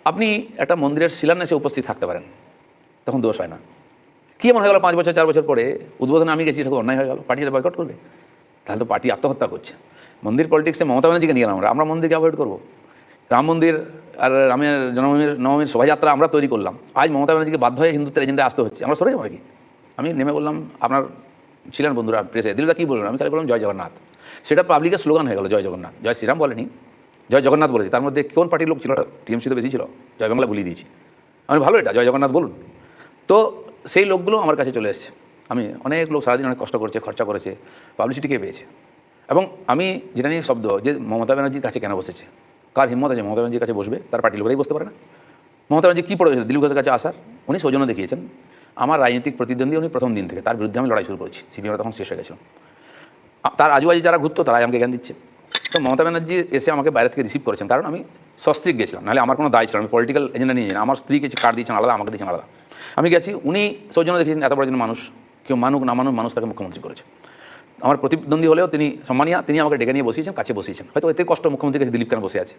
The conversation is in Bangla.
আপনি একটা মন্দিরের শিলান্যাসে উপস্থিত থাকতে পারেন, তখন দোষ হয় না। কী এমন হয়ে গেল 5 বছর 4 বছর পরে উদ্বোধনে আমি গেছি, এটা অন্যায় হয়ে গেল, পার্টি এটা বয়কট করবে? তাহলে তো পার্টি আত্মহত্যা করছে। মন্দির পলিটিক্সে মমতা ব্যানার্জিকে নিয়ে গেলাম, আমরা মন্দিরকে অ্যাভয়েড করবো? রাম মন্দির আর রামের জন্মভূমির নবমীর শোভাযাত্রা আমরা তৈরি করলাম, আজ মমতা ব্যানার্জিকে বাধ্য হয়ে হিন্দুত্বের এজেন্ডায় আসতে হচ্ছে, আমরা সরে যাবো নাকি? আমি নেমে বললাম, আপনার ছিলেন বন্ধুরা প্রেসে, দিলদা কী বললেন? আমি খালি বললাম জয় জগন্নাথ। সেটা পাবলিকের স্লোগান হয়ে গেল, জয় জগন্নাথ। জয় শ্রীরাম বলেনি, জয় জগন্নাথ বলেছি। তার মধ্যে কোন পার্টির লোক ছিল? টিএমসি তো বেশি ছিল, জয় বাংলা বলিয়ে দিয়েছি। আমি ভালো, এটা জয় জগন্নাথ বলুন। তো সেই লোকগুলো আমার কাছে চলে এসেছে। আমি অনেক লোক সারাদিন অনেক কষ্ট করেছে, খরচা করেছে, পাবলিসিটিকে পেয়েছে। এবং আমি যেটা নিয়ে শব্দ যে মমতা ব্যানার্জির কাছে কেন বসেছে, কার হিম্মত আছে মমতা ব্যানার্জির কাছে বসবে? তার পার্টির লোকেরাই বসতে পারে না। মমতা ব্যানার্জি কী পড়েছিল দিলীপ ঘোষের কাছে আসার? উনি সৌজন্য দেখিয়েছেন। আমার রাজনৈতিক প্রতিদ্বন্দ্বী উনি প্রথম দিন থেকে, তার বিরুদ্ধে আমি লড়াই শুরু করেছি, সিপিএম তখন শেষ হয়ে গেছিল। তার আজুবাজু যারা ঘুরতো তারাই আমাকে জ্ঞান দিচ্ছে। তো মমতা ব্যানার্জি এসে আমাকে বাইরে থেকে রিসিভ করেছেন, কারণ আমি সস্ত্রীক গেছিলাম, নাহলে আমার কোনো দায় ছিল, আমি পলিটিক্যাল এজেন্ডা নিয়ে যাই। আমার স্ত্রীকে কার্ড দিয়েছেন আলাদা, আমাকে দিয়েছেন আলাদা। আমি গেছি, উনি সৌজন্য দেখিয়েছেন। এত বড় একজন মানুষ, কেউ মানুক না মানুক, মানুষ তাকে মুখ্যমন্ত্রী করেছে। আমার প্রতিদ্বন্দ্বী হলেও তিনি সম্মানিয়া, তিনি আমাকে ডেকে নিয়ে বসিয়েছেন, কাছে বসিয়েছেন। হয়তো এতে কষ্ট মুখ্যমন্ত্রীর কাছে দিলীপ কেন বসে আছে।